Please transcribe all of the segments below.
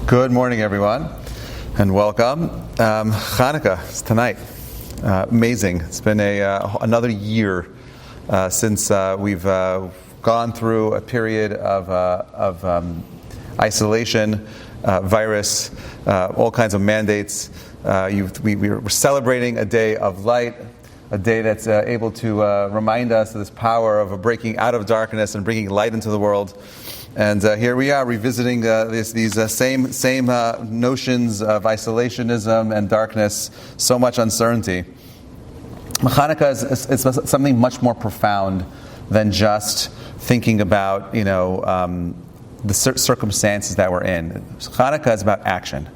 Good morning, everyone, and welcome. Chanukah is tonight. Amazing. It's been another year since we've gone through a period of isolation, virus, all kinds of mandates. We're celebrating a day of light, a day that's able to remind us of this power of breaking out of darkness and bringing light into the world. And here we are revisiting these same notions of isolationism and darkness, so much uncertainty. Chanukah is something much more profound than just thinking about the circumstances that we're in. Chanukah is about action.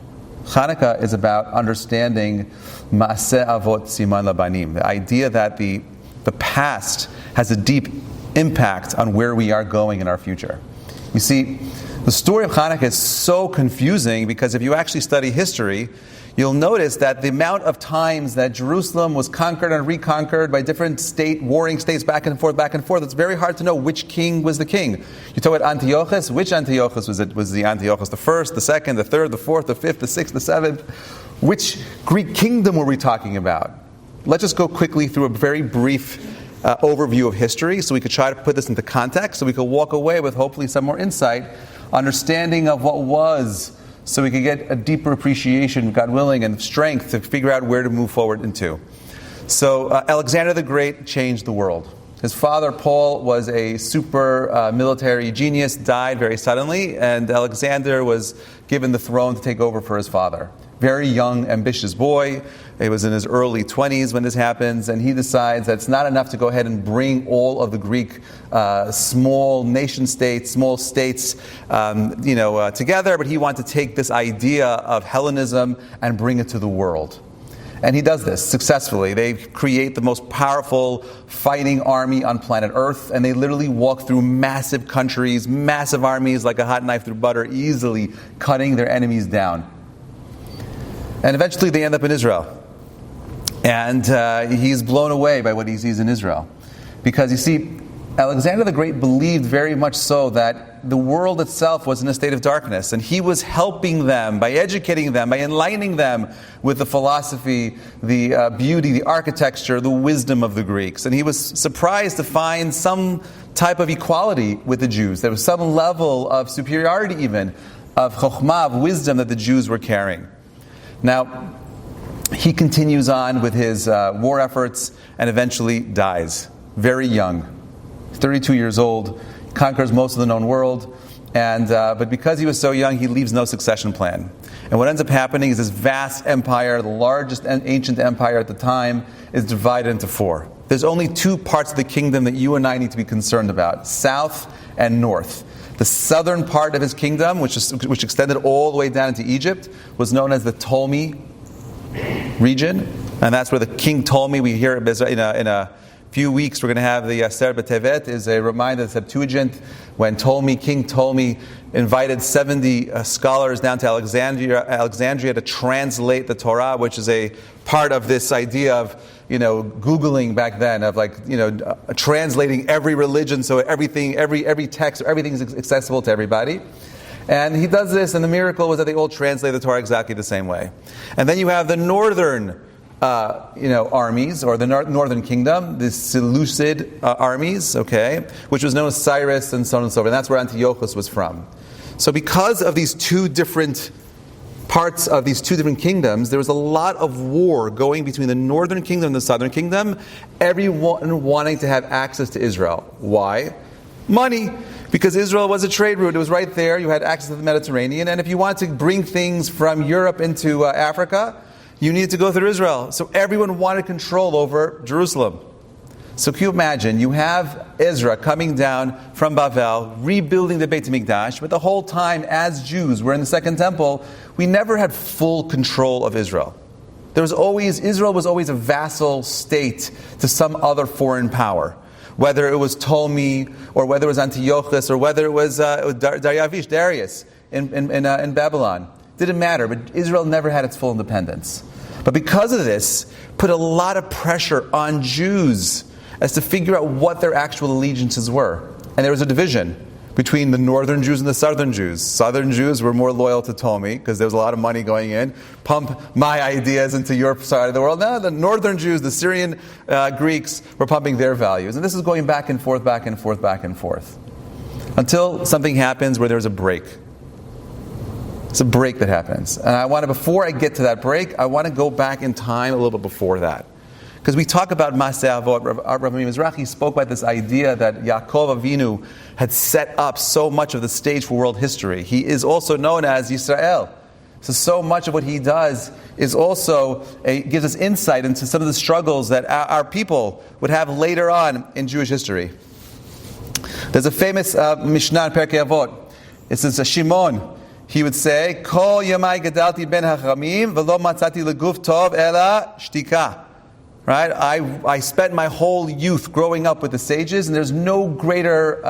Chanukah is about understanding Ma'aseh Avot Siman Labanim, the idea that the past has a deep impact on where we are going in our future. You see, the story of Chanukah is so confusing because if you actually study history, you'll notice that the amount of times that Jerusalem was conquered and reconquered by different warring states back and forth, it's very hard to know which king was the king. You talk about Antiochus, which Antiochus was it? Was the Antiochus the first, the second, the third, the fourth, the fifth, the sixth, the seventh? Which Greek kingdom were we talking about? Let's just go quickly through a very brief overview of history so we could try to put this into context so we could walk away with hopefully some more insight, understanding of what was, so we could get a deeper appreciation, God willing, and strength to figure out where to move forward into. So Alexander the Great changed the world. His father, Paul, was a super military genius, died very suddenly, and Alexander was given the throne to take over for his father. Very young, ambitious boy. He was in his early 20s when this happens, and he decides that it's not enough to go ahead and bring all of the Greek small nation-states, small states, together, but he wanted to take this idea of Hellenism and bring it to the world. And he does this successfully. They create the most powerful fighting army on planet Earth, and they literally walk through massive countries, massive armies like a hot knife through butter, easily cutting their enemies down. And eventually they end up in Israel. And he's blown away by what he sees in Israel. Because you see, Alexander the Great believed very much so that the world itself was in a state of darkness. And he was helping them by educating them, by enlightening them with the philosophy, the beauty, the architecture, the wisdom of the Greeks. And he was surprised to find some type of equality with the Jews. There was some level of superiority even, of chokhmah, of wisdom that the Jews were carrying. Now, he continues on with his war efforts and eventually dies. Very young, 32 years old, conquers most of the known world, but because he was so young, he leaves no succession plan. And what ends up happening is this vast empire, the largest ancient empire at the time, is divided into four. There's only two parts of the kingdom that you and I need to be concerned about, south and north. The southern part of his kingdom, which extended all the way down into Egypt, was known as the Ptolemy region. And that's where the King Ptolemy, we hear in a few weeks, we're going to have the Aseret B'Tevet, is a reminder of the Septuagint, when King Ptolemy invited 70 scholars down to Alexandria to translate the Torah, which is a part of this idea of Googling back then, of translating every religion, so everything, every text, everything is accessible to everybody. And he does this, and the miracle was that they all translate the Torah exactly the same way. And then you have the northern armies, or the northern kingdom, the Seleucid armies, which was known as Cyrus and so on and so forth. And that's where Antiochus was from. So because of these two different parts of these two different kingdoms, there was a lot of war going between the northern kingdom and the southern kingdom, everyone wanting to have access to Israel. Why? Money. Because Israel was a trade route. It was right there. You had access to the Mediterranean. And if you wanted to bring things from Europe into Africa, you needed to go through Israel. So everyone wanted control over Jerusalem. So can you imagine, you have Ezra coming down from Bavel, rebuilding the Beit HaMikdash, but the whole time as Jews, we're in the Second Temple, we never had full control of Israel. Israel was always a vassal state to some other foreign power. Whether it was Ptolemy, or whether it was Antiochus, or whether it was Darius in Babylon. Didn't matter, but Israel never had its full independence. But because of this, put a lot of pressure on Jews as to figure out what their actual allegiances were. And there was a division between the northern Jews and the southern Jews. Southern Jews were more loyal to Ptolemy because there was a lot of money going in. Pump my ideas into your side of the world. No, the northern Jews, the Syrian Greeks, were pumping their values. And this is going back and forth, back and forth, back and forth. Until something happens where there's a break. It's a break that happens. And before I get to that break, I want to go back in time a little bit before that. Because we talk about Maseh Avot, Rabbi Mizrahi spoke about this idea that Yaakov Avinu had set up so much of the stage for world history. He is also known as Yisrael. So much of what he does is also gives us insight into some of the struggles that our people would have later on in Jewish history. There's a famous Mishnah in Perkei Avot. It says, Shimon, he would say, Kol yamai gadalti ben hachamim v'lo matzati leguf tov ela shtika. Right? I spent my whole youth growing up with the sages, and there's no greater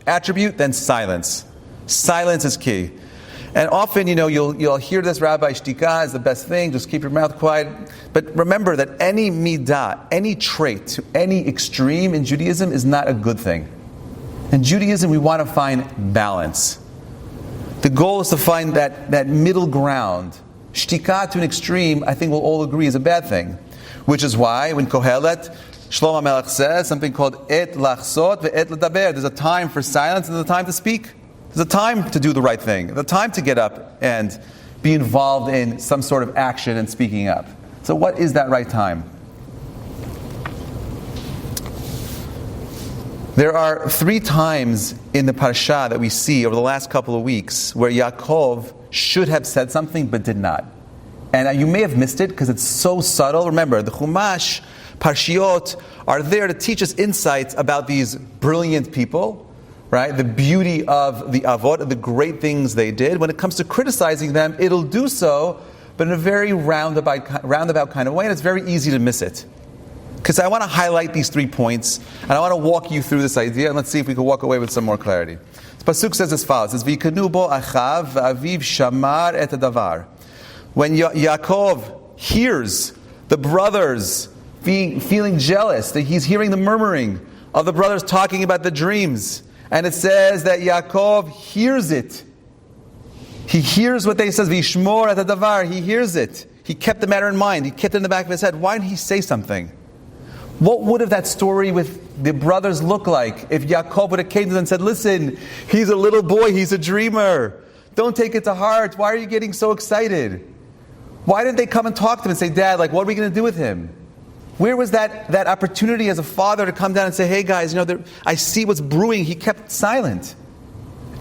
attribute than silence. Silence is key. And often, you'll hear this, Rabbi, shtika is the best thing, just keep your mouth quiet. But remember that any midah, any trait to any extreme in Judaism is not a good thing. In Judaism, we want to find balance. The goal is to find that middle ground. Shtika to an extreme, I think we'll all agree, is a bad thing. Which is why, when Kohelet, Shlomo HaMelech says something called et lachsot ve'et ledaber. There's a time for silence and there's a time to speak. There's a time to do the right thing. There's a time to get up and be involved in some sort of action and speaking up. So what is that right time? There are 3 times in the Parsha that we see over the last couple of weeks where Yaakov should have said something but did not. And you may have missed it because it's so subtle. Remember, the Chumash, Parshiot, are there to teach us insights about these brilliant people, right? The beauty of the Avot, the great things they did. When it comes to criticizing them, it'll do so, but in a very roundabout kind of way, and it's very easy to miss it. Because I want to highlight these 3 points, and I want to walk you through this idea, and let's see if we can walk away with some more clarity. The Pasuk says as follows, it says, V'yikanu bo achav v'aviv shamar et hadavar. When Yaakov hears the brothers feeling jealous, that he's hearing the murmuring of the brothers talking about the dreams, and it says that Yaakov hears it. He hears what they says, Vishmor et hadavar, he hears it. He kept the matter in mind, he kept it in the back of his head. Why didn't he say something? What would have that story with the brothers look like if Yaakov would have came to them and said, listen, he's a little boy, he's a dreamer. Don't take it to heart. Why are you getting so excited? Why didn't they come and talk to him and say, Dad, what are we going to do with him? Where was that opportunity as a father to come down and say, hey guys, I see what's brewing. He kept silent.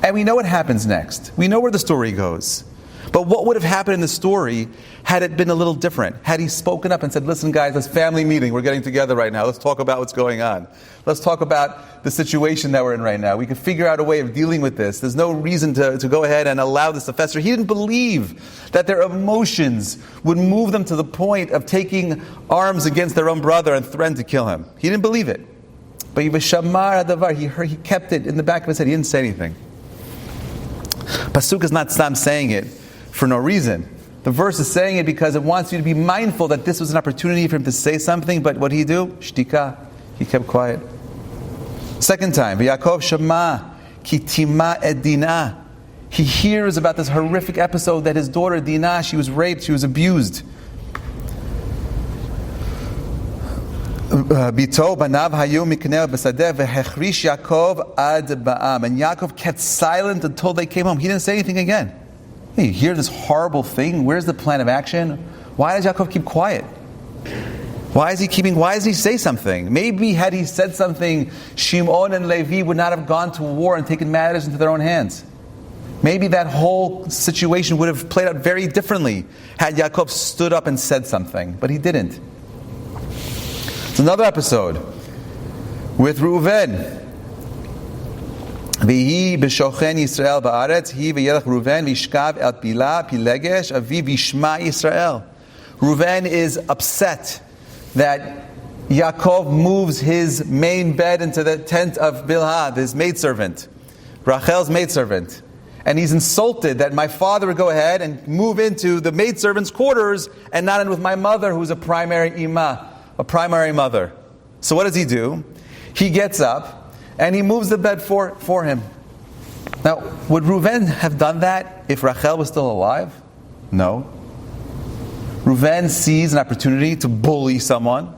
And we know what happens next. We know where the story goes. But what would have happened in the story had it been a little different? Had he spoken up and said, listen guys, this family meeting, we're getting together right now. Let's talk about what's going on. Let's talk about the situation that we're in right now. We could figure out a way of dealing with this. There's no reason to go ahead and allow this to fester. He didn't believe that their emotions would move them to the point of taking arms against their own brother and threaten to kill him. He didn't believe it. But he kept it in the back of his head. He didn't say anything. Pasuk is not Sam saying it for no reason. The verse is saying it because it wants you to be mindful that this was an opportunity for him to say something, but what did he do? Shtika. He kept quiet. Second time, Yaakov Shema Kitima et Dinah. He hears about this horrific episode that his daughter Dinah, she was raped, she was abused. Bito banav hayu mikneh b'sadeh v'hechrish Yaakov ad ba'am. And Yaakov kept silent until they came home. He didn't say anything again. Hey, you hear this horrible thing? Where's the plan of action? Why does Yaakov keep quiet? Why does he say something? Maybe had he said something, Shimon and Levi would not have gone to war and taken matters into their own hands. Maybe that whole situation would have played out very differently had Yaakov stood up and said something, but he didn't. It's another episode with Reuven. V'hi b'shochen Yisrael ba'aretz, hi v'yelech Reuven v'yishkav el pila pilegesh avi v'yishma Yisrael. Reuven is upset that Yaakov moves his main bed into the tent of Bilhah, his maidservant, Rachel's maidservant. And he's insulted that my father would go ahead and move into the maidservant's quarters and not in with my mother, who's a primary imah, a primary mother. So what does he do? He gets up and he moves the bed for him. Now, would Reuven have done that if Rachel was still alive? No. Reuven sees an opportunity to bully someone,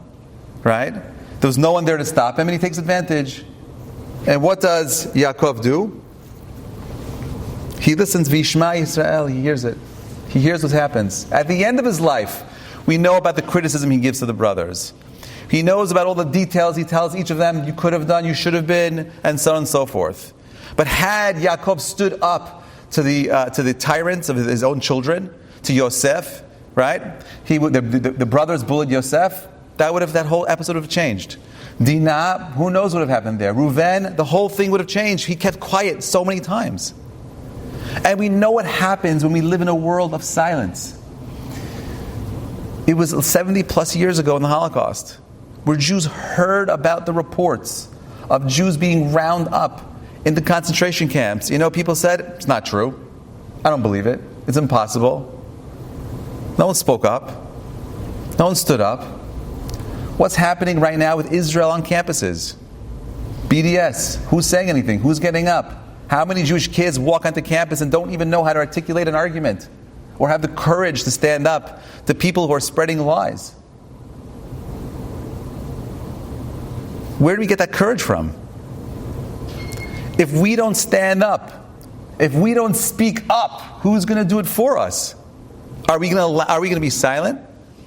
right? There was no one there to stop him, and he takes advantage. And what does Yaakov do? He listens, Vishma Yisrael, he hears it. He hears what happens. At the end of his life, we know about the criticism he gives to the brothers. He knows about all the details. He tells each of them, you could have done, you should have been, and so on and so forth. But had Yaakov stood up to the tyrants of his own children, to Yosef, right? The brothers bullied Yosef. That whole episode would have changed. Dinah, who knows what would have happened there? Reuven, the whole thing would have changed. He kept quiet so many times. And we know what happens when we live in a world of silence. It was 70 plus years ago in the Holocaust, where Jews heard about the reports of Jews being round up in the concentration camps. People said, it's not true. I don't believe it. It's impossible. No one spoke up. No one stood up. What's happening right now with Israel on campuses? BDS. Who's saying anything? Who's getting up? How many Jewish kids walk onto campus and don't even know how to articulate an argument or have the courage to stand up to people who are spreading lies? Where do we get that courage from? If we don't stand up, if we don't speak up, who's going to do it for us? Are we going to be silent?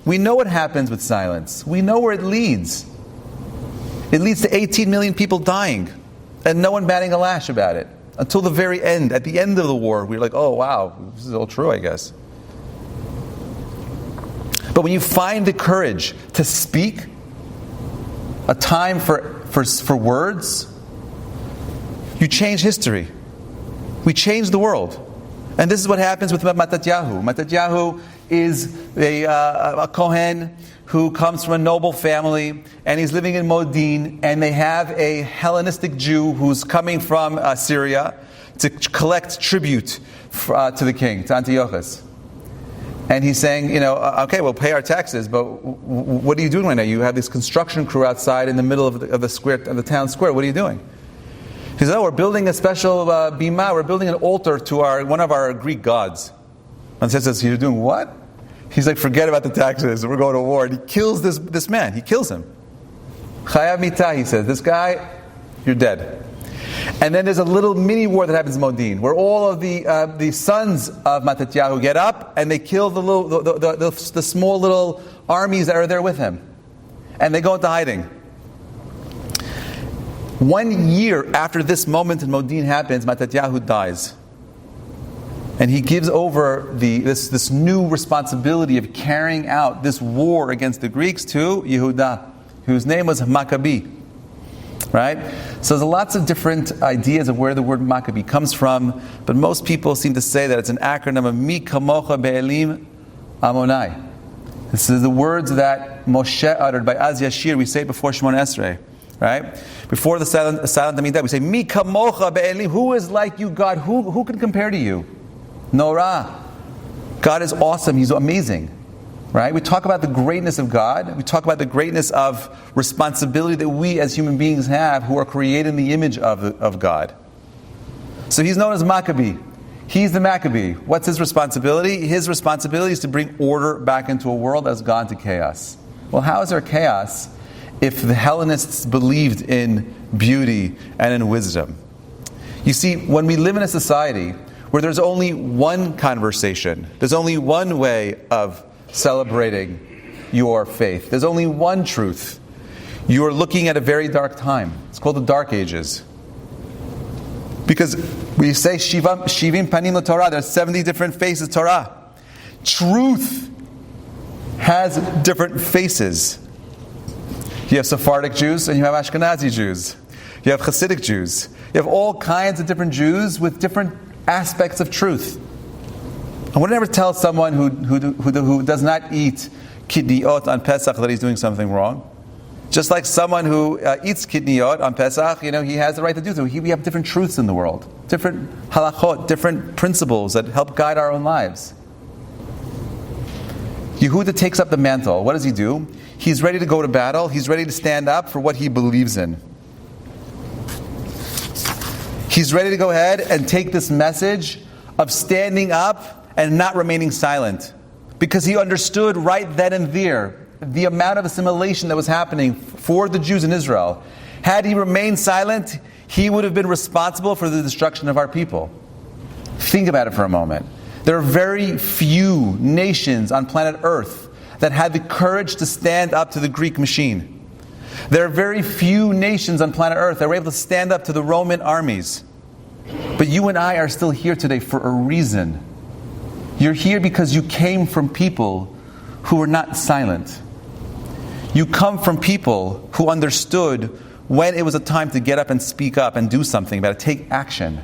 We know what happens with silence. We know where it leads. It leads to 18 million people dying and no one batting a lash about it. Until the very end. At the end of the war, we're like, oh wow, this is all true, I guess. But when you find the courage to speak, a time for words, you change history. We change the world. And this is what happens with Mattatyahu. Mattatyahu is a Kohen who comes from a noble family, and he's living in Modin, and they have a Hellenistic Jew who's coming from Syria to collect tribute to the king, to Antiochus. And he's saying, okay, we'll pay our taxes, but what are you doing right now? You have this construction crew outside in the middle of the town square. What are you doing? He says, we're building a special bima. We're building an altar to one of our Greek gods. And says, you're doing what? He's like, forget about the taxes. We're going to war. And he kills this man. He kills him. Chayav mitah, he says. This guy, you're dead. And then there's a little mini war that happens in Modin, where all of the sons of Mattatyahu get up and they kill the small little armies that are there with him, and they go into hiding. 1 year after this moment in Modin happens, Mattatyahu dies. And he gives over this new responsibility of carrying out this war against the Greeks to Yehuda, whose name was Maccabee. Right? So there's lots of different ideas of where the word Maccabee comes from, but most people seem to say that it's an acronym of Mi Kamocha Be'elim Amonai. This is the words that Moshe uttered by Az Yashir. We say it before Shemon Esrei. Right? Before the silent Amidah, we say, Mi Kamocha Be'elim. Who is like you, God? Who can compare to you? Norah. God is awesome. He's amazing. Right? We talk about the greatness of God. We talk about the greatness of responsibility that we as human beings have who are created in the image of God. So he's known as Maccabee. He's the Maccabee. What's his responsibility? His responsibility is to bring order back into a world that's gone to chaos. Well, how is there chaos if the Hellenists believed in beauty and in wisdom? You see, when we live in a society where there's only one conversation, there's only one way of celebrating your faith, there's only one truth, you're looking at a very dark time. It's called the Dark Ages. Because we say Shivim Panim Torah, there's 70 different faces Torah. Truth has different faces. You have Sephardic Jews and you have Ashkenazi Jews. You have Hasidic Jews. You have all kinds of different Jews with different aspects of truth. I would never tell someone who does not eat kidneyot on Pesach that he's doing something wrong. Just like someone who eats kidneyot on Pesach, he has the right to do so. We have different truths in the world, different halachot, different principles that help guide our own lives. Yehuda takes up the mantle. What does he do? He's ready to go to battle. He's ready to stand up for what he believes in. He's ready to go ahead and take this message of standing up and not remaining silent, because he understood right then and there the amount of assimilation that was happening for the Jews in Israel. Had he remained silent, he would have been responsible for the destruction of our people. Think about it for a moment. There are very few nations on planet Earth that had the courage to stand up to the Greek machine. There are very few nations on planet Earth that were able to stand up to the Roman armies. But you and I are still here today for a reason. You're here because you came from people who were not silent. You come from people who understood when it was a time to get up and speak up and do something about it, take action.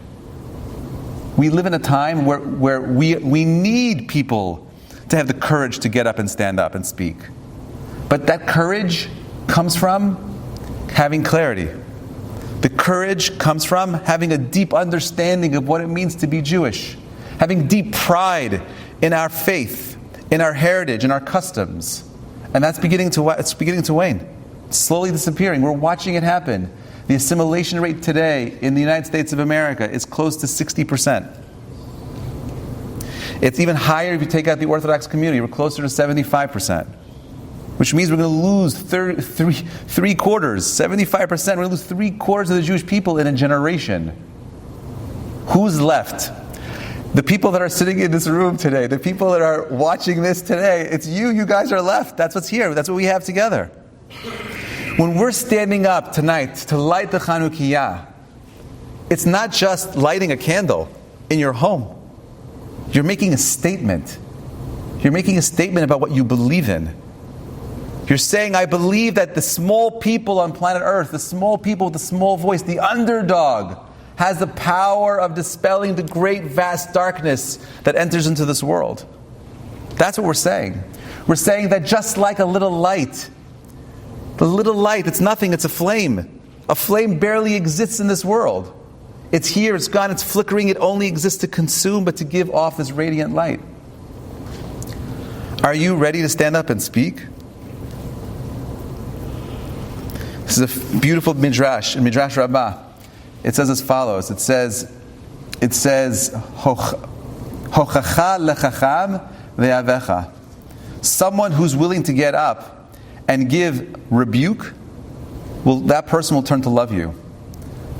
We live in a time where we need people to have the courage to get up and stand up and speak. But that courage comes from having clarity. The courage comes from having a deep understanding of what it means to be Jewish, having deep pride in our faith, in our heritage, in our customs. And that's beginning to wane. It's slowly disappearing. We're watching it happen. The assimilation rate today in the United States of America is close to 60%. It's even higher if you take out the Orthodox community. We're closer to 75%. Which means we're going to lose three quarters, 75%. We're going to lose 3/4 of the Jewish people in a generation. Who's left? The people that are sitting in this room today, the people that are watching this today, it's you. You guys are left. That's what's here. That's what we have together. When we're standing up tonight to light the Chanukah, it's not just lighting a candle in your home. You're making a statement. You're making a statement about what you believe in. You're saying, I believe that the small people on planet Earth, the small people with the small voice, the underdog, has the power of dispelling the great vast darkness that enters into this world. That's what we're saying. We're saying that just like a little light, the little light, it's nothing, it's a flame. A flame barely exists in this world. It's here, it's gone, it's flickering, it only exists to consume, but to give off this radiant light. Are you ready to stand up and speak? This is a beautiful midrash, in Midrash Rabbah. It says as follows. It says, Hochacha lechacham ve'avecha. Someone who's willing to get up and give rebuke, that person will turn to love you.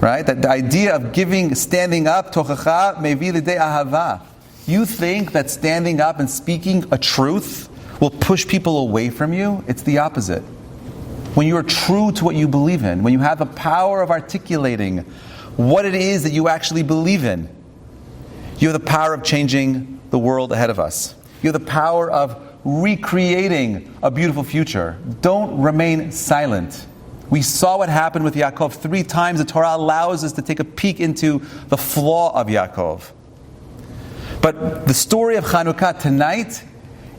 Right? That the idea of standing up, tochacha mevi lidei ahava. You think that standing up and speaking a truth will push people away from you? It's the opposite. When you are true to what you believe in, when you have the power of articulating what it is that you actually believe in, you have the power of changing the world ahead of us. You have the power of recreating a beautiful future. Don't remain silent. We saw what happened with Yaakov. 3 times the Torah allows us to take a peek into the flaw of Yaakov. But the story of Chanukah tonight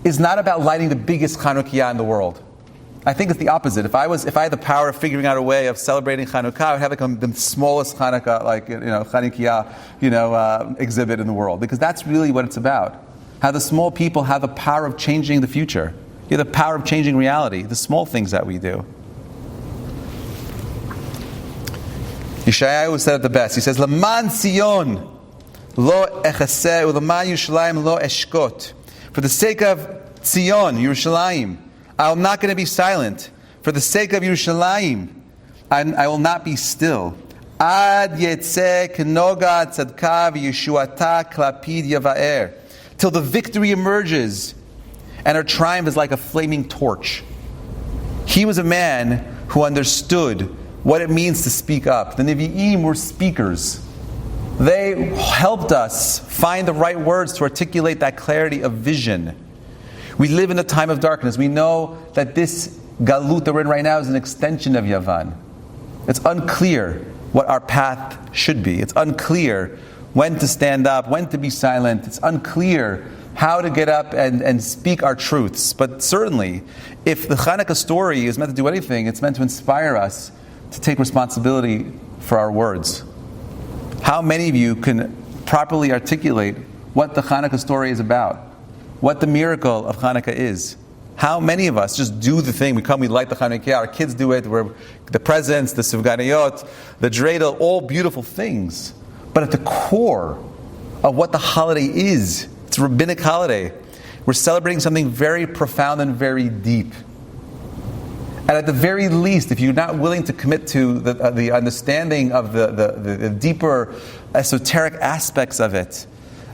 is not about lighting the biggest Chanukiah in the world. I think it's the opposite. If I had the power of figuring out a way of celebrating Chanukah, I would have the smallest Chanukah, Chanukiah, exhibit in the world, because that's really what it's about. How the small people have the power of changing the future. You have the power of changing reality. The small things that we do. Yeshayahu said it the best. He says, "Laman Sion lo echaseh, u'laman Yerushalayim lo eshkot." For the sake of Zion, Yerushalayim, I'm not going to be silent. For the sake of Yerushalayim, I will not be still. Ad yetzeh kenoga tzadka v'yeshuata klapid yavaer. Till the victory emerges and her triumph is like a flaming torch. He was a man who understood what it means to speak up. The Nevi'im were speakers. They helped us find the right words to articulate that clarity of vision. We live in a time of darkness. We know that this galut that we're in right now is an extension of Yavan. It's unclear what our path should be. It's unclear when to stand up, when to be silent. It's unclear how to get up and speak our truths. But certainly, if the Chanukah story is meant to do anything, it's meant to inspire us to take responsibility for our words. How many of you can properly articulate what the Chanukah story is about? What the miracle of Chanukah is? How many of us just do the thing? We come, we light the Chanukah, our kids do it, we're the presents, the sufganiyot, the dreidel, all beautiful things. But at the core of what the holiday is, it's a rabbinic holiday. We're celebrating something very profound and very deep. And at the very least, if you're not willing to commit to the understanding of the deeper esoteric aspects of it,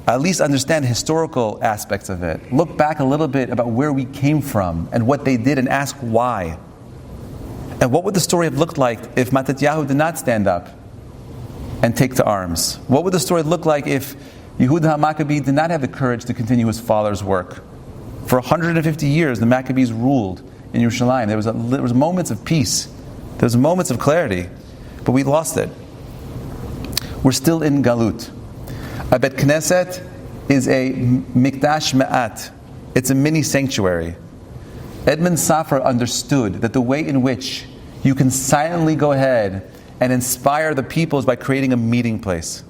at least understand the historical aspects of it. Look back a little bit about where we came from and what they did and ask why. And what would the story have looked like if Mattatyahu did not stand up and take to arms? What would the story look like if Yehuda Maccabee did not have the courage to continue his father's work? For 150 years, the Maccabees ruled in Yerushalayim. There was moments of peace. There was moments of clarity. But we lost it. We're still in Galut. A Bet Knesset is a Mikdash Me'at. It's a mini sanctuary. Edmond Safra understood that the way in which you can silently go ahead and inspire the people is by creating a meeting place.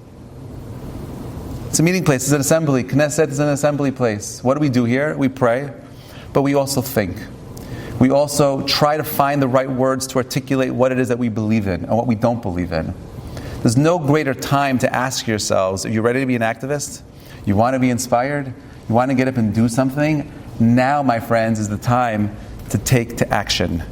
It's a meeting place. It's an assembly. Knesset is an assembly place. What do we do here? We pray, but we also think. We also try to find the right words to articulate what it is that we believe in and what we don't believe in. There's no greater time to ask yourselves, are you ready to be an activist? You want to be inspired? You want to get up and do something? Now, my friends, is the time to take to action.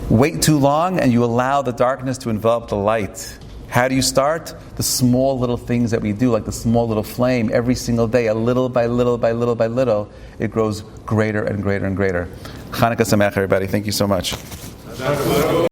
Wait too long and you allow the darkness to envelop the light. How do you start? The small little things that we do, like the small little flame, every single day, a little by little by little by little, it grows greater and greater and greater. Chanukah Sameach, everybody. Thank you so much.